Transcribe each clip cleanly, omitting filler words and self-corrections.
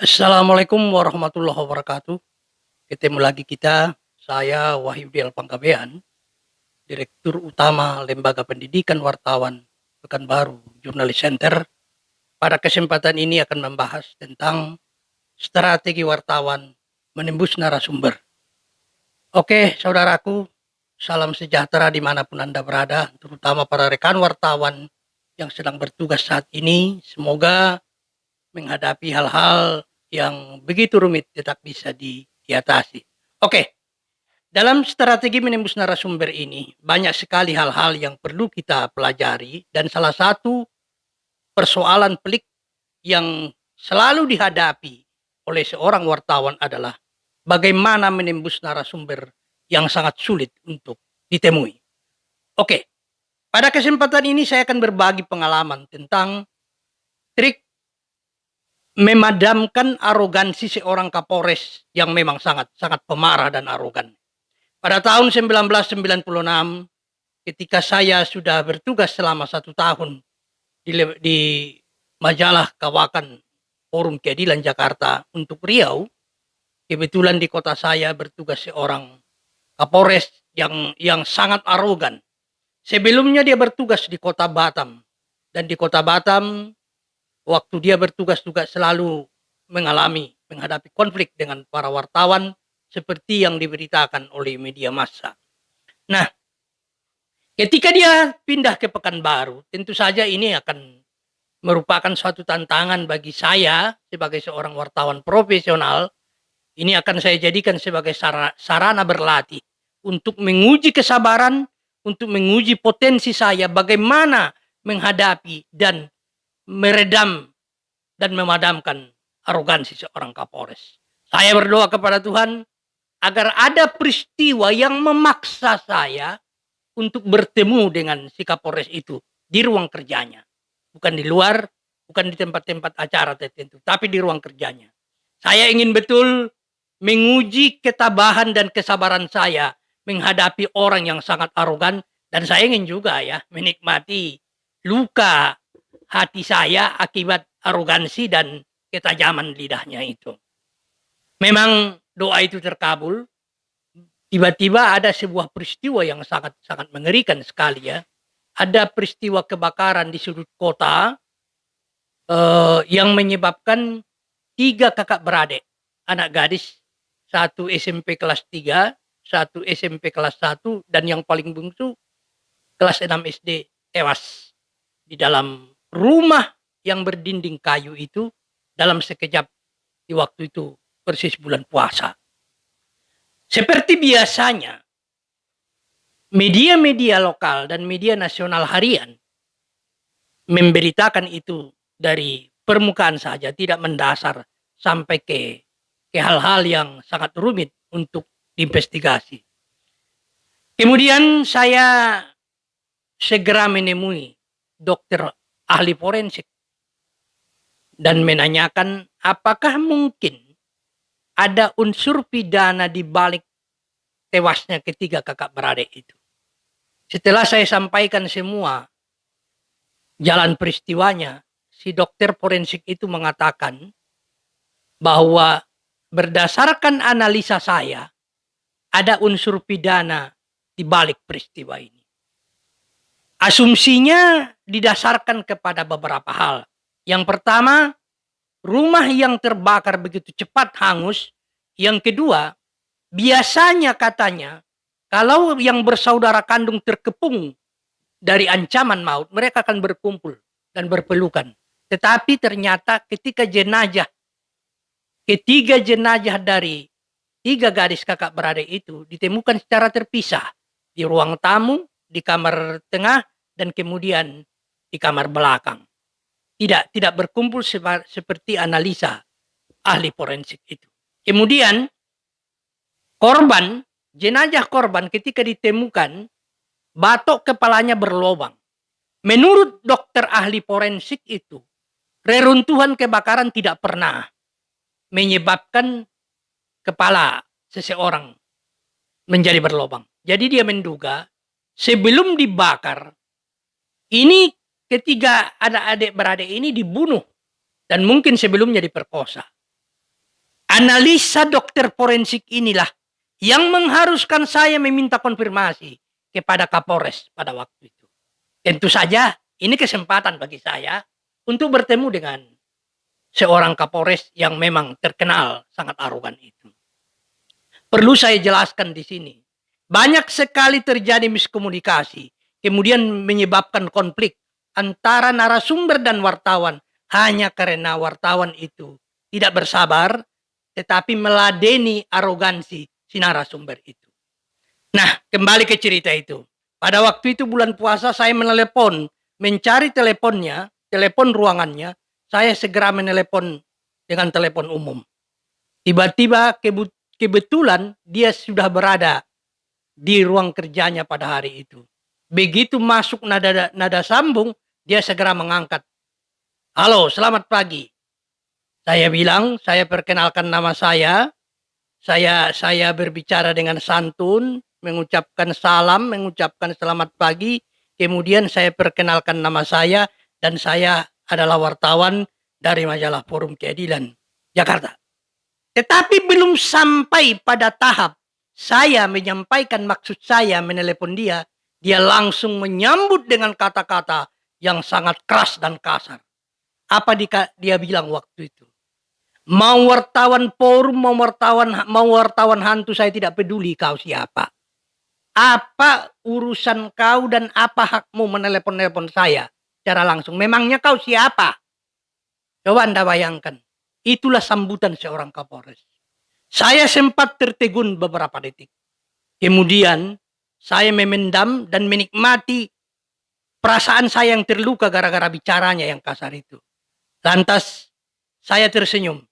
Assalamualaikum warahmatullahi wabarakatuh. Ketemu lagi kita, saya Wahyudi Panggabean, Direktur Utama Lembaga Pendidikan Wartawan Pekanbaru Jurnalis Center. Pada kesempatan ini akan membahas tentang strategi wartawan menembus narasumber. Oke, saudaraku, salam sejahtera dimanapun Anda berada, terutama para rekan wartawan yang sedang bertugas saat ini. Semoga menghadapi hal-hal yang begitu rumit tetap bisa diatasi. Oke, dalam strategi menembus narasumber ini banyak sekali hal-hal yang perlu kita pelajari dan salah satu persoalan pelik yang selalu dihadapi oleh seorang wartawan adalah bagaimana menembus narasumber yang sangat sulit untuk ditemui. Oke, pada kesempatan ini saya akan berbagi pengalaman tentang trik memadamkan arogansi seorang Kapolres yang memang sangat pemarah dan arogan. Pada tahun 1996, ketika saya sudah bertugas selama 1 tahun di majalah Kawakan Forum Keadilan Jakarta untuk Riau, kebetulan di kota saya bertugas seorang Kapolres yang sangat arogan. Sebelumnya dia bertugas di kota Batam, dan di kota Batam waktu dia bertugas juga selalu menghadapi konflik dengan para wartawan seperti yang diberitakan oleh media massa. Nah, ketika dia pindah ke Pekanbaru, tentu saja ini akan merupakan suatu tantangan bagi saya sebagai seorang wartawan profesional. Ini akan saya jadikan sebagai sarana berlatih untuk menguji kesabaran, untuk menguji potensi saya bagaimana menghadapi dan meredam dan memadamkan arogansi seorang Kapolres. Saya berdoa kepada Tuhan agar ada peristiwa yang memaksa saya untuk bertemu dengan si Kapolres itu di ruang kerjanya. Bukan di luar, bukan di tempat-tempat acara tertentu, tapi di ruang kerjanya. Saya ingin betul menguji ketabahan dan kesabaran saya menghadapi orang yang sangat arogan, dan saya ingin juga ya menikmati luka hati saya akibat arogansi dan ketajaman lidahnya itu. Memang doa itu terkabul. Tiba-tiba ada sebuah peristiwa yang sangat mengerikan sekali ya. Ada peristiwa kebakaran di sudut kota yang menyebabkan 3 kakak beradik, anak gadis, 1 SMP kelas 3, 1 SMP kelas 1, dan yang paling bungsu kelas 6 SD tewas di dalam rumah yang berdinding kayu itu dalam sekejap di waktu itu persis bulan puasa. Seperti biasanya, media-media lokal dan media nasional harian memberitakan itu dari permukaan saja, tidak mendasar sampai ke hal-hal yang sangat rumit untuk diinvestigasi. Kemudian saya segera menemui dokter ahli forensik dan menanyakan apakah mungkin ada unsur pidana di balik tewasnya ketiga kakak beradik itu. Setelah saya sampaikan semua jalan peristiwanya, si dokter forensik itu mengatakan bahwa berdasarkan analisa saya, ada unsur pidana di balik peristiwa ini. Asumsinya didasarkan kepada beberapa hal. Yang pertama, rumah yang terbakar begitu cepat hangus. Yang kedua, biasanya katanya, kalau yang bersaudara kandung terkepung dari ancaman maut, mereka akan berkumpul dan berpelukan. Tetapi ternyata ketika ketiga jenazah dari 3 gadis kakak beradik itu ditemukan secara terpisah di ruang tamu, di kamar tengah, dan kemudian di kamar belakang. Tidak berkumpul seperti analisa ahli forensik itu. Kemudian jenazah korban ketika ditemukan, batok kepalanya berlubang. Menurut dokter ahli forensik itu, reruntuhan kebakaran tidak pernah menyebabkan kepala seseorang menjadi berlubang. Jadi dia menduga sebelum dibakar, ini ketiga adik-beradik ini dibunuh dan mungkin sebelumnya diperkosa. Analisa dokter forensik inilah yang mengharuskan saya meminta konfirmasi kepada Kapolres pada waktu itu. Tentu saja ini kesempatan bagi saya untuk bertemu dengan seorang Kapolres yang memang terkenal sangat arogan itu. Perlu saya jelaskan di sini. Banyak sekali terjadi miskomunikasi, kemudian menyebabkan konflik antara narasumber dan wartawan hanya karena wartawan itu tidak bersabar, tetapi meladeni arogansi si narasumber itu. Nah, kembali ke cerita itu. Pada waktu itu bulan puasa saya menelepon, mencari teleponnya, telepon ruangannya, saya segera menelepon dengan telepon umum. Tiba-tiba kebetulan dia sudah berada di ruang kerjanya pada hari itu. Begitu masuk nada sambung, dia segera mengangkat. Halo, selamat pagi. Saya bilang, saya perkenalkan nama saya. Saya berbicara dengan santun, mengucapkan salam, mengucapkan selamat pagi. Kemudian saya perkenalkan nama saya dan saya adalah wartawan dari majalah Forum Keadilan Jakarta. Tetapi belum sampai pada tahap saya menyampaikan maksud saya menelepon dia, dia langsung menyambut dengan kata-kata yang sangat keras dan kasar. Apa dia bilang waktu itu? Mau wartawan forum, mau wartawan hantu, saya tidak peduli kau siapa. Apa urusan kau dan apa hakmu menelepon-telepon saya secara langsung? Memangnya kau siapa? Coba Anda bayangkan. Itulah sambutan seorang Kapolres. Saya sempat tertegun beberapa detik. Kemudian saya memendam dan menikmati perasaan saya yang terluka gara-gara bicaranya yang kasar itu. Lantas saya tersenyum.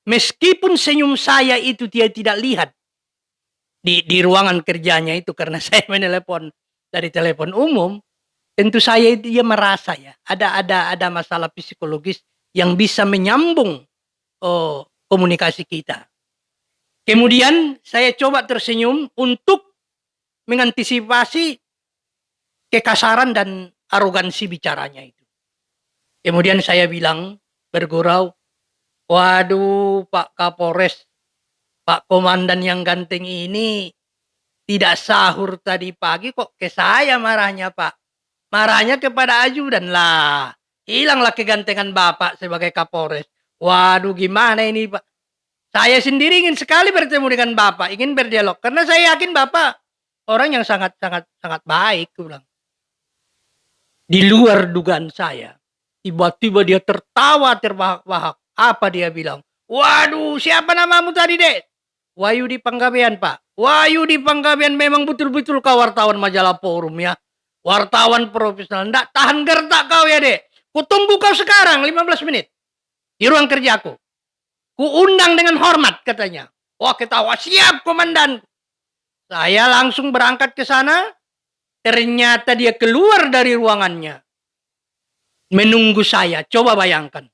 Meskipun senyum saya itu dia tidak lihat di ruangan kerjanya itu karena saya menelepon dari telepon umum, tentu saya dia merasa ya ada masalah psikologis yang bisa menyambung komunikasi kita. Kemudian saya coba tersenyum untuk mengantisipasi kekasaran dan arogansi bicaranya itu. Kemudian saya bilang bergurau, waduh Pak Kapolres, Pak Komandan yang ganteng ini tidak sahur tadi pagi kok ke saya marahnya Pak. Marahnya kepada ajudan lah. Hilanglah kegantengan Bapak sebagai Kapolres. Waduh gimana ini Pak. Saya sendiri ingin sekali bertemu dengan Bapak, ingin berdialog. Karena saya yakin Bapak orang yang sangat baik. Bilang. Di luar dugaan saya. Tiba-tiba dia tertawa terbahak-bahak. Apa dia bilang? Waduh, siapa namamu tadi, Dek? Wahyudi Panggabean, Pak. Wahyudi Panggabean memang betul-betul kau wartawan majalah Forum ya. Wartawan profesional. Nggak tahan gertak kau ya, Dek. Kutunggu kau sekarang 15 menit. Di ruang kerjaku. Kuundang dengan hormat katanya. Wah, ketawa. Siap, Komandan. Saya langsung berangkat ke sana. Ternyata dia keluar dari ruangannya. Menunggu saya. Coba bayangkan.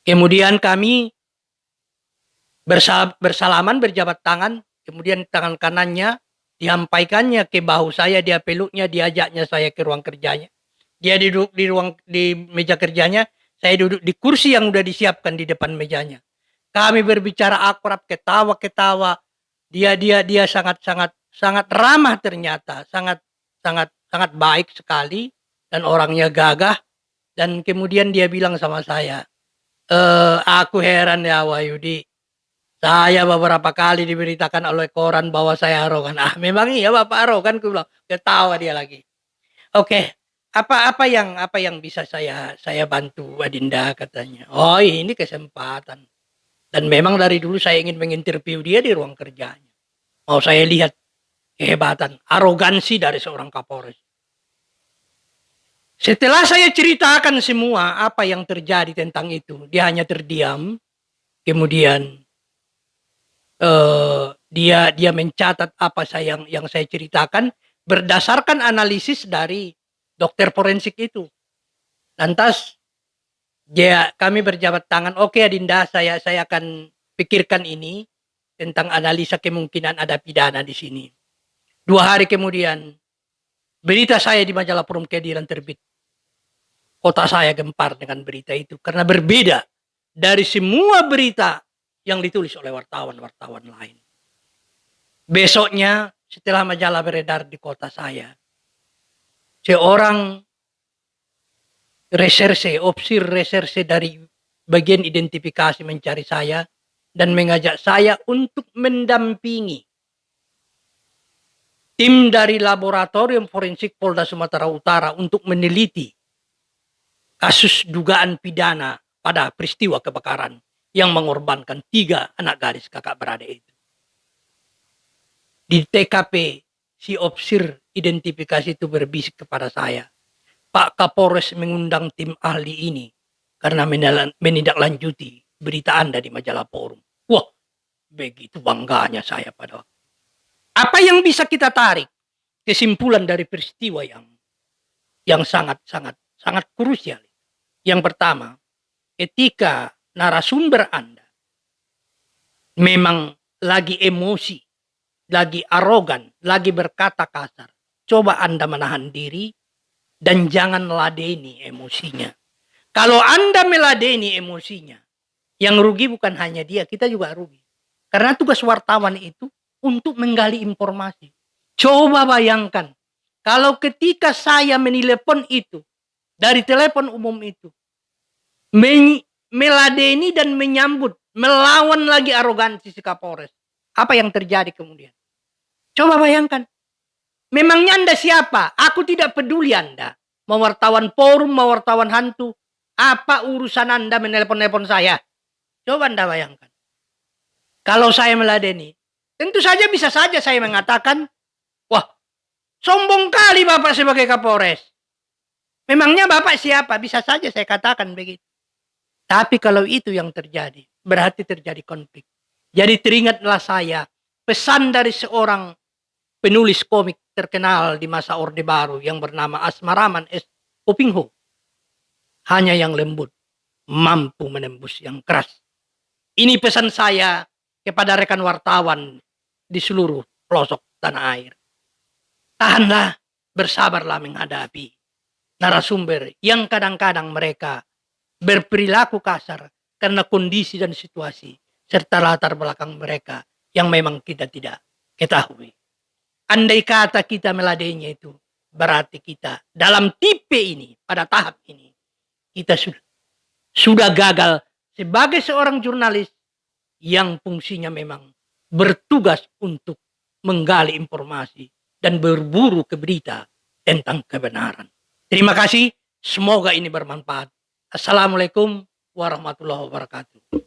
Kemudian kami bersalaman, berjabat tangan. Kemudian tangan kanannya dihampaikannya ke bahu saya. Dia peluknya, diajaknya saya ke ruang kerjanya. Dia duduk di meja kerjanya. Saya duduk di kursi yang udah disiapkan di depan mejanya. Kami berbicara akrab, ketawa-ketawa. Dia sangat ramah ternyata, sangat baik sekali dan orangnya gagah. Dan kemudian dia bilang sama saya, aku heran ya Wahyudi. Saya beberapa kali diberitakan oleh koran bahwa saya arogan. Ah, memang iya Bapak arogan, aku bilang. Ketawa dia lagi. Oke. Apa yang bisa saya bantu Adinda katanya. Oh, ini kesempatan. Dan memang dari dulu saya ingin menginterview dia di ruang kerjanya. Mau saya lihat kehebatan, arogansi dari seorang Kapolres. Setelah saya ceritakan semua apa yang terjadi tentang itu, dia hanya terdiam. Kemudian dia mencatat apa yang saya ceritakan berdasarkan analisis dari dokter forensik itu. Lantas kami berjabat tangan. Oke Adinda, saya akan pikirkan ini tentang analisa kemungkinan ada pidana di sini. 2 hari kemudian berita saya di majalah Forum Keadilan terbit. Kota saya gempar dengan berita itu karena berbeda dari semua berita yang ditulis oleh wartawan-wartawan lain. Besoknya setelah majalah beredar di kota saya, seorang opsir reserse dari bagian identifikasi mencari saya dan mengajak saya untuk mendampingi tim dari Laboratorium Forensik Polda Sumatera Utara untuk meneliti kasus dugaan pidana pada peristiwa kebakaran yang mengorbankan 3 anak gadis kakak beradik itu. Di TKP, si opsir identifikasi itu berbisik kepada saya, Pak Kapolres mengundang tim ahli ini karena menindaklanjuti berita Anda di majalah Forum. Wah, begitu bangganya saya pada waktu. Apa yang bisa kita tarik kesimpulan dari peristiwa yang sangat krusial? Yang pertama, ketika narasumber Anda memang lagi emosi, lagi arogan, lagi berkata kasar, coba Anda menahan diri dan jangan ladeni emosinya. Kalau Anda meladeni emosinya, yang rugi bukan hanya dia, kita juga rugi. Karena tugas wartawan itu untuk menggali informasi. Coba bayangkan, kalau ketika saya menelepon itu, dari telepon umum itu, meladeni dan menyambut, melawan lagi arogansi si Kapolres. Apa yang terjadi kemudian? Coba bayangkan. Memangnya Anda siapa? Aku tidak peduli Anda. Mau wartawan Forum, mau wartawan hantu. Apa urusan Anda menelpon-nelpon saya? Coba Anda bayangkan. Kalau saya meladeni, tentu saja bisa saja saya mengatakan, wah, sombong kali Bapak sebagai Kapolres. Memangnya Bapak siapa? Bisa saja saya katakan begitu. Tapi kalau itu yang terjadi, berarti terjadi konflik. Jadi teringatlah saya, pesan dari seorang penulis komik terkenal di masa Orde Baru yang bernama Asmaraman S. Popingho. Hanya yang lembut mampu menembus yang keras. Ini pesan saya kepada rekan wartawan di seluruh pelosok tanah air. Tahanlah, bersabarlah menghadapi narasumber yang kadang-kadang mereka berperilaku kasar karena kondisi dan situasi serta latar belakang mereka yang memang kita tidak ketahui. Andai kata kita meladainya itu, berarti kita dalam tipe ini, pada tahap ini, kita sudah gagal sebagai seorang jurnalis yang fungsinya memang bertugas untuk menggali informasi dan berburu ke berita tentang kebenaran. Terima kasih, semoga ini bermanfaat. Assalamualaikum warahmatullahi wabarakatuh.